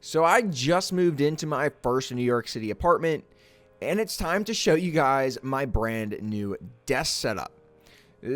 So I just moved into my first New York City apartment, and it's time to show you guys my brand new desk setup.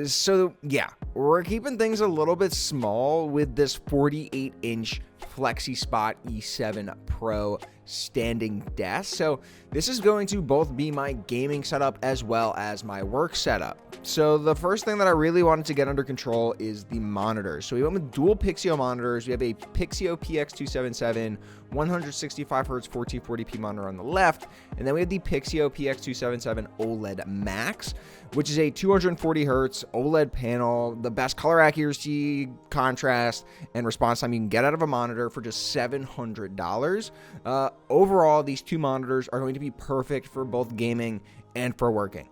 So yeah, we're keeping things a little bit small with this 48-inch FlexiSpot E7 Pro standing desk. So this is going to both be my gaming setup as well as my work setup. So the first thing that I really wanted to get under control is the monitors. So we went with dual Pixio monitors. We have a Pixio PX277 165Hz 1440p monitor on the left, and then we have the Pixio PX277 OLED Max, which is a 240Hz OLED panel, the best color accuracy, contrast, and response time you can get out of a monitor for just $700. Overall, these two monitors are going to be perfect for both gaming and for working.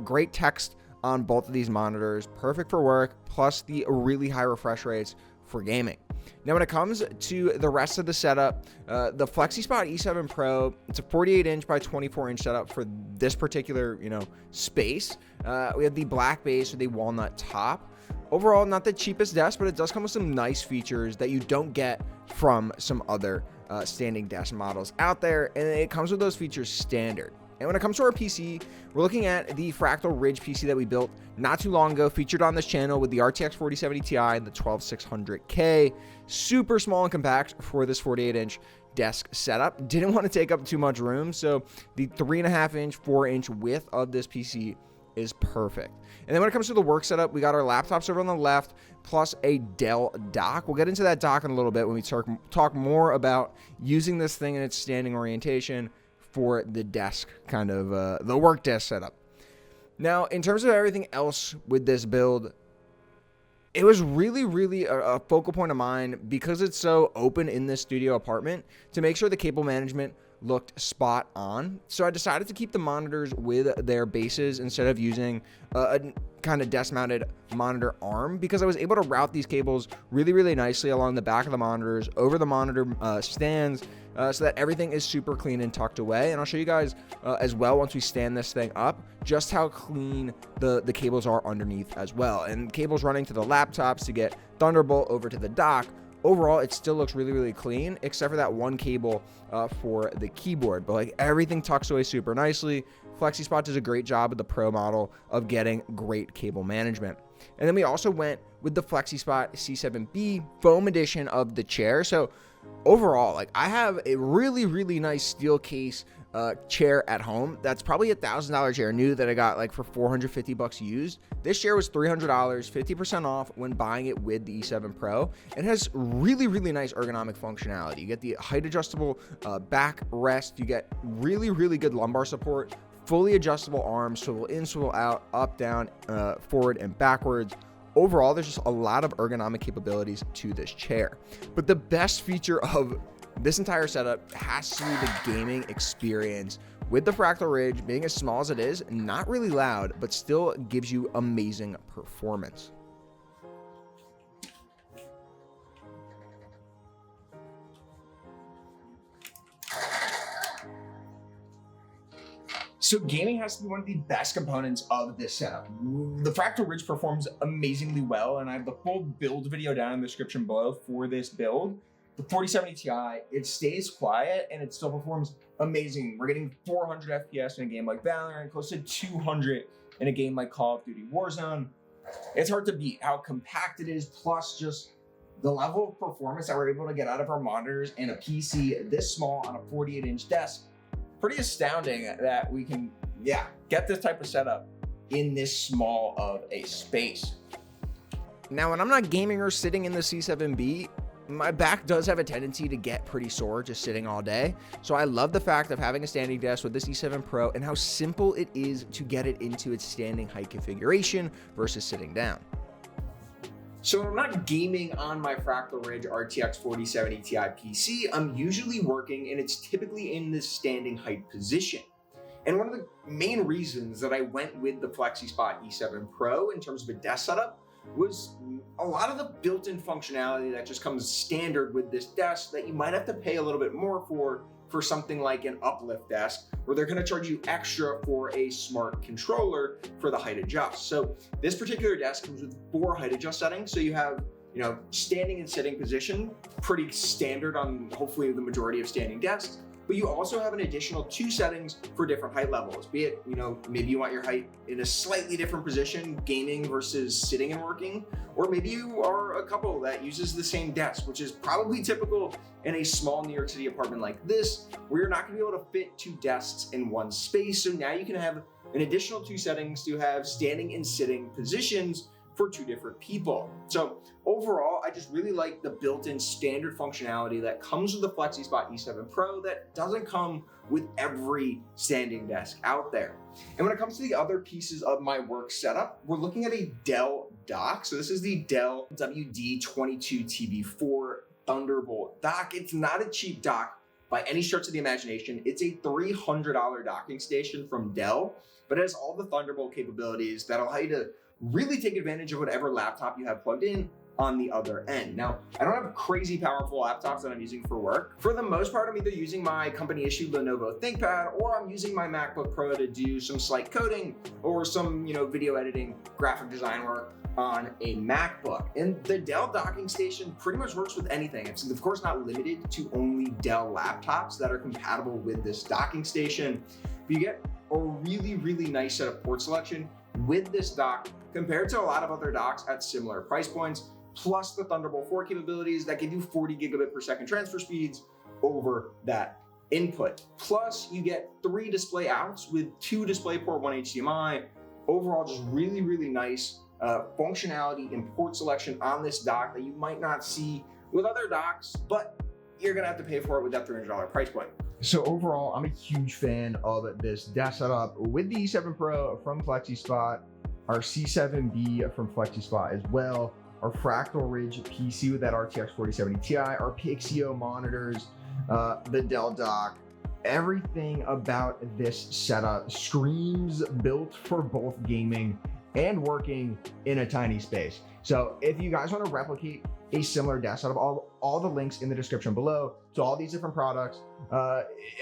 Great text on both of these monitors, perfect for work, plus the really high refresh rates for gaming. Now, when it comes to the rest of the setup, the FlexiSpot E7 Pro, it's a 48-inch by 24-inch setup for this particular, space. We have the black base with a walnut top. Overall, not the cheapest desk, but it does come with some nice features that you don't get from some other standing desk models out there, and it comes with those features standard. And when it comes to our PC, we're looking at the Fractal Ridge PC that we built not too long ago, featured on this channel with the RTX 4070 Ti and the 12600K. Super small and compact for this 48-inch desk setup. Didn't want to take up too much room, so the 3.5-inch, 4-inch width of this PC is perfect. And then when it comes to the work setup, we got our laptops over on the left, plus a Dell dock. We'll get into that dock in a little bit when we talk more about using this thing in its standing orientation for the desk, kind of the work desk setup. Now, in terms of everything else with this build, it was really a focal point of mine, because it's so open in this studio apartment, to make sure the cable management looked spot on. So I decided to keep the monitors with their bases instead of using a kind of desk mounted monitor arm, because I was able to route these cables really nicely along the back of the monitors, over the monitor stands, so that everything is super clean and tucked away. And I'll show you guys as well, once we stand this thing up, just how clean the cables are underneath as well. And cables running to the laptops to get Thunderbolt over to the dock. Overall, it still looks really clean, except for that one cable for the keyboard. But like, everything tucks away super nicely. FlexiSpot does a great job with the Pro model of getting great cable management. And then we also went with the FlexiSpot C7B foam edition of the chair. So overall, like, I have a really nice steel case chair at home. That's probably $1,000 chair new that I got like for $450 used. This chair was $300, 50% off when buying it with the E7 Pro. It has really nice ergonomic functionality. You get the height adjustable back rest. You get really good lumbar support, fully adjustable arms, swivel in, swivel out, up, down, forward, and backwards. Overall, there's just a lot of ergonomic capabilities to this chair. But the best feature of this entire setup has to be the gaming experience. With the Fractal Ridge being as small as it is, not really loud, but still gives you amazing performance. So gaming has to be one of the best components of this setup. The Fractal Ridge performs amazingly well, and I have the full build video down in the description below for this build. The 4070 Ti, it stays quiet and it still performs amazing. We're getting 400 FPS in a game like Valorant, close to 200 in a game like Call of Duty Warzone. It's hard to beat how compact it is, plus just the level of performance that we're able to get out of our monitors and a PC this small on a 48-inch desk. Pretty astounding that we can, get this type of setup in this small of a space. Now, when I'm not gaming or sitting in the C7B, my back does have a tendency to get pretty sore just sitting all day. So I love the fact of having a standing desk with this E7 Pro and how simple it is to get it into its standing height configuration versus sitting down. So when I'm not gaming on my Fractal Ridge RTX 4070 Ti PC, I'm usually working, and it's typically in this standing height position. And one of the main reasons that I went with the FlexiSpot E7 Pro in terms of a desk setup was a lot of the built-in functionality that just comes standard with this desk that you might have to pay a little bit more for something like an uplift desk, where they're going to charge you extra for a smart controller for the height adjust. So this particular desk comes with 4 height adjust settings. So you have standing and sitting position, pretty standard on hopefully the majority of standing desks. But you also have an additional 2 settings for different height levels, be it, maybe you want your height in a slightly different position, gaming versus sitting and working, or maybe you are a couple that uses the same desk, which is probably typical in a small New York City apartment like this, where you're not gonna be able to fit 2 desks in one space. So now you can have an additional 2 settings to have standing and sitting positions for 2 different people. So overall, I just really like the built-in standard functionality that comes with the FlexiSpot E7 Pro that doesn't come with every standing desk out there. And when it comes to the other pieces of my work setup, we're looking at a Dell dock. So this is the Dell WD22TB4 Thunderbolt dock. It's not a cheap dock by any stretch of the imagination. It's a $300 docking station from Dell, but it has all the Thunderbolt capabilities that allow you to really take advantage of whatever laptop you have plugged in on the other end. Now, I don't have crazy powerful laptops that I'm using for work. For the most part, I'm either using my company issued Lenovo ThinkPad, or I'm using my MacBook Pro to do some slight coding or some, video editing, graphic design work on a MacBook. And the Dell docking station pretty much works with anything. It's of course not limited to only Dell laptops that are compatible with this docking station. But you get a really, really nice set of port selection with this dock compared to a lot of other docks at similar price points, plus the Thunderbolt 4 capabilities that give you 40 gigabit per second transfer speeds over that input. Plus you get 3 display outs with 2 DisplayPort, 1 HDMI. Overall, just really, really nice functionality and port selection on this dock that you might not see with other docks, but you're gonna have to pay for it with that $300 price point. So overall, I'm a huge fan of this desk setup with the E7 Pro from FlexiSpot, our C7B from FlexiSpot as well, our Fractal Ridge PC with that RTX 4070 Ti, our Pixio monitors, the Dell dock. Everything about this setup screams built for both gaming and working in a tiny space. So if you guys want to replicate a similar desk setup, all the links in the description below to all these different products.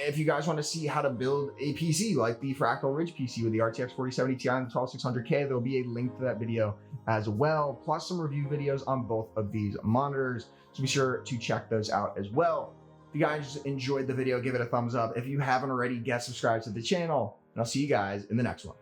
If you guys want to see how to build a PC like the Fractal Ridge PC with the RTX 4070 Ti and the 12600K, there'll be a link to that video as well, plus some review videos on both of these monitors. So be sure to check those out as well. If you guys enjoyed the video, give it a thumbs up. If you haven't already, get subscribed to the channel, and I'll see you guys in the next one.